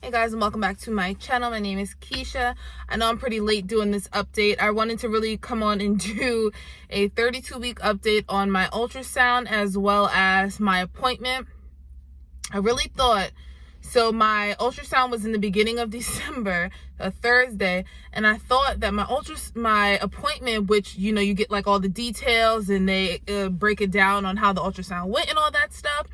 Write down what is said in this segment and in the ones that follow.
Hey guys, and welcome back to my channel. My name is Keisha. I know I'm pretty late doing this update. I wanted to really come on and do a 32-week update on my ultrasound as well as my appointment. I really thought, so my ultrasound was in the beginning of December, a Thursday, and I thought that my appointment, which, you know, you get like all the details and they break it down on how the ultrasound went and all that stuff.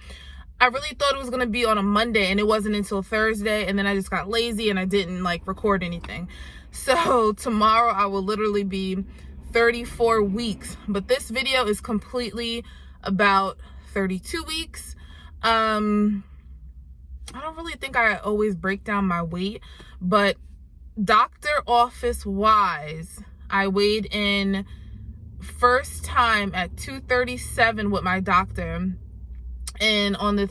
I really thought it was going to be on a Monday, and it wasn't until Thursday, and then I just got lazy and I didn't like record anything. So tomorrow I will literally be 34 weeks, but this video is completely about 32 weeks. I don't really think I always break down my weight, but doctor office wise, I weighed in first time at 237 with my doctor. And on my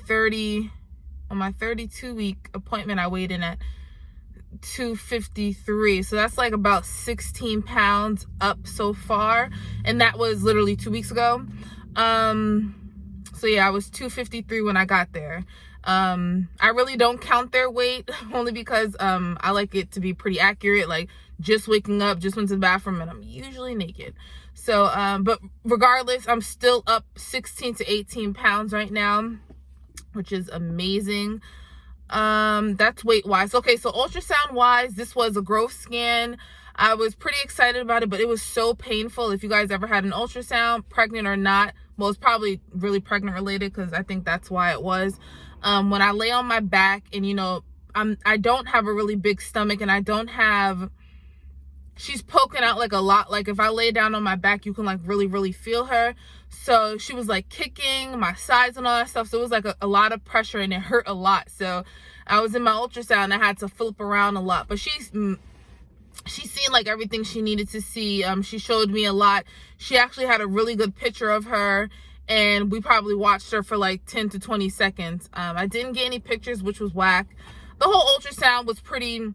32-week appointment, I weighed in at 253. So that's like about 16 pounds up so far. And that was literally 2 weeks ago. So yeah, I was 253 when I got there. I really don't count their weight only because I like it to be pretty accurate. Like just waking up, just went to the bathroom, and I'm usually naked. So but regardless, I'm still up 16 to 18 pounds right now, which is amazing. That's weight wise. Okay, so ultrasound wise, this was a growth scan. I was pretty excited about it, but it was so painful. If you guys ever had an ultrasound, pregnant or not, well, it's probably really pregnant related because I think that's why it was. When I lay on my back, and you know, I don't have a really big stomach, and I don't have, she's poking out like a lot. Like if I lay down on my back, you can like really feel her. So she was like kicking my sides and all that stuff. So it was like a lot of pressure, and it hurt a lot. So I was in my ultrasound, I had to flip around a lot, but she's seen like everything she needed to see. She showed me a lot. She actually had a really good picture of her, and we probably watched her for like 10 to 20 seconds. I didn't get any pictures, which was whack. The whole ultrasound was pretty,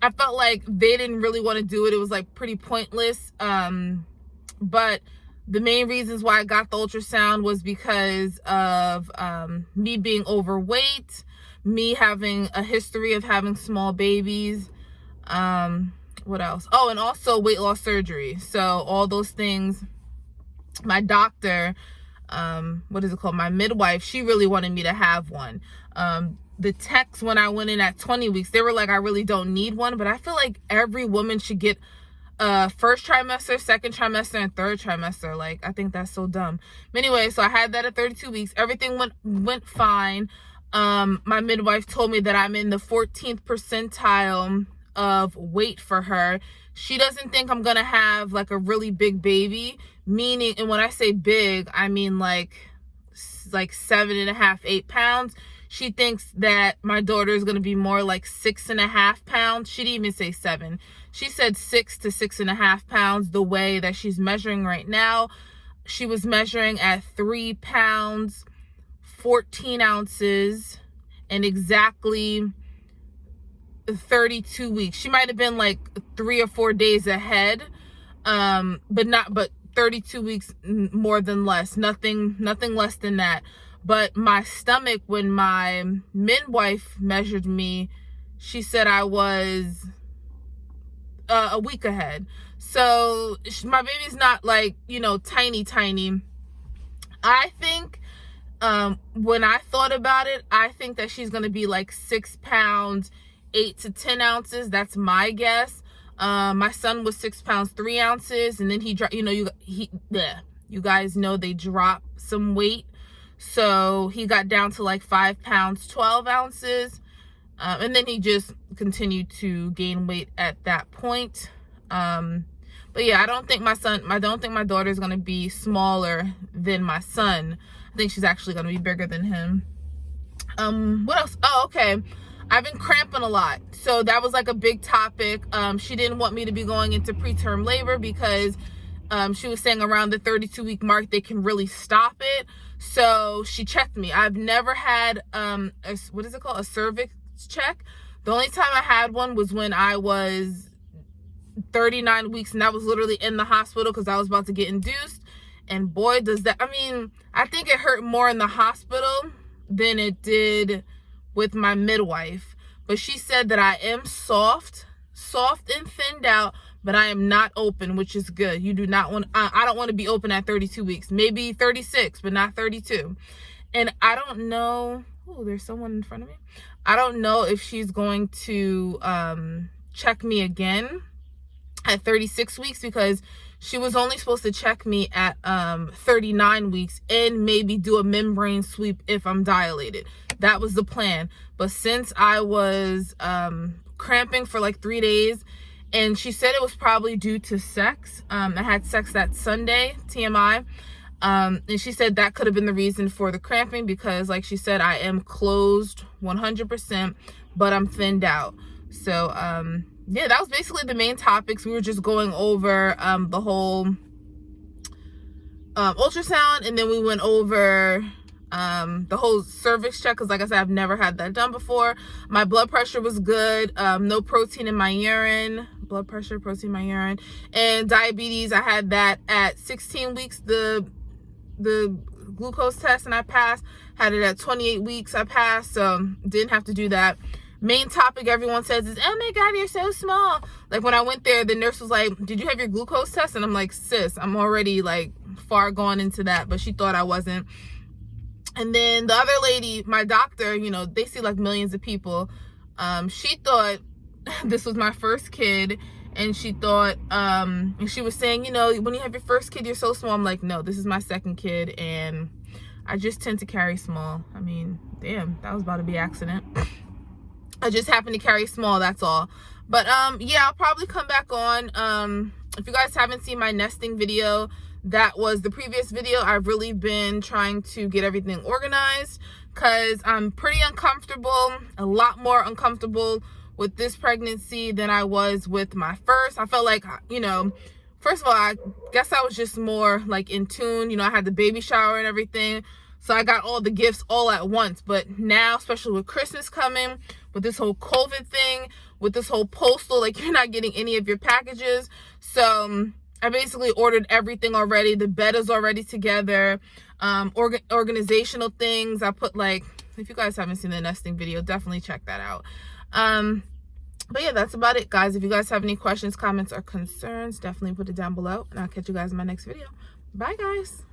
I felt like they didn't really want to do it. It was like pretty pointless. But the main reasons why I got the ultrasound was because of me being overweight, me having a history of having small babies. What else? Oh, and also weight loss surgery. So all those things. My doctor, what is it called? My midwife, she really wanted me to have one. The techs, when I went in at 20 weeks, they were like, I really don't need one, but I feel like every woman should get first trimester, second trimester, and third trimester. Like, I think that's so dumb. But anyway, so I had that at 32 weeks. Everything went fine. My midwife told me that I'm in the 14th percentile of weight for her. She doesn't think I'm gonna have like a really big baby, meaning, and when I say big, I mean like 7.5, 8 pounds. She thinks that my daughter is gonna be more like 6.5 pounds. She didn't even say 7. She said 6 to 6.5 pounds. The way that she's measuring right now, she was measuring at 3 pounds 14 ounces and exactly 32 weeks. She might have been like 3 or 4 days ahead, but 32 weeks more than less, nothing less than that. But my stomach, when my midwife measured me, she said I was a week ahead. So my baby's not like, you know, tiny. I think when I thought about it, I think that she's gonna be like 6 pounds 8 to 10 ounces. That's my guess. My son was 6 pounds 3 ounces, and then he dropped, you know, you guys know they drop some weight, so he got down to like 5 pounds 12 ounces, and then he just continued to gain weight at that point. But yeah, I don't think my daughter is going to be smaller than my son. I think she's actually going to be bigger than him. What else? Oh, okay, I've been cramping a lot. So that was like a big topic. She didn't want me to be going into preterm labor because she was saying around the 32-week mark, they can really stop it. So she checked me. I've never had, what is it called? A cervix check. The only time I had one was when I was 39 weeks, and that was literally in the hospital because I was about to get induced. And boy, does that, I mean, I think it hurt more in the hospital than it did with my midwife. but she said that I am soft and thinned out, but I am not open, which is good. You do not want, I don't want to be open at 32 weeks, maybe 36, but not 32. And I don't know, oh, there's someone in front of me. I don't know if she's going to check me again at 36 weeks, because she was only supposed to check me at 39 weeks and maybe do a membrane sweep if I'm dilated. That was the plan. But since I was cramping for like 3 days, and she said it was probably due to sex. I had sex that Sunday, TMI. And she said that could have been the reason for the cramping, because like she said, I am closed 100%, but I'm thinned out. So, yeah, that was basically the main topics. We were just going over the whole ultrasound, and then we went over the whole cervix check, because like I said, I've never had that done before. My blood pressure was good, no protein in my urine, blood pressure, protein in my urine, and diabetes, I had that at 16 weeks, the glucose test, and I passed. Had it at 28 weeks, I passed, so didn't have to do that. Main topic everyone says is, oh my God, you're so small. Like when I went there, the nurse was like, did you have your glucose test? And I'm like, sis, I'm already like far gone into that, but she thought I wasn't. And then the other lady, my doctor, you know, they see like millions of people. She thought this was my first kid, and she thought, and she was saying, you know, when you have your first kid, you're so small. I'm like, no, this is my second kid, and I just tend to carry small. I mean, damn, that was about to be an accident. I just happen to carry small, that's all. But yeah, I'll probably come back on. If you guys haven't seen my nesting video, that was the previous video. I've really been trying to get everything organized, because I'm pretty uncomfortable, a lot more uncomfortable with this pregnancy than I was with my first. I felt like, you know, first of all, I guess I was just more like in tune. You know, I had the baby shower and everything, so I got all the gifts all at once. But now, especially with Christmas coming, with this whole COVID thing, with this whole postal, like you're not getting any of your packages. So I basically ordered everything already. The bed is already together. Organizational things. I put like, if you guys haven't seen the nesting video, definitely check that out. But yeah, that's about it, guys. If you guys have any questions, comments, or concerns, definitely put it down below, and I'll catch you guys in my next video. Bye, guys.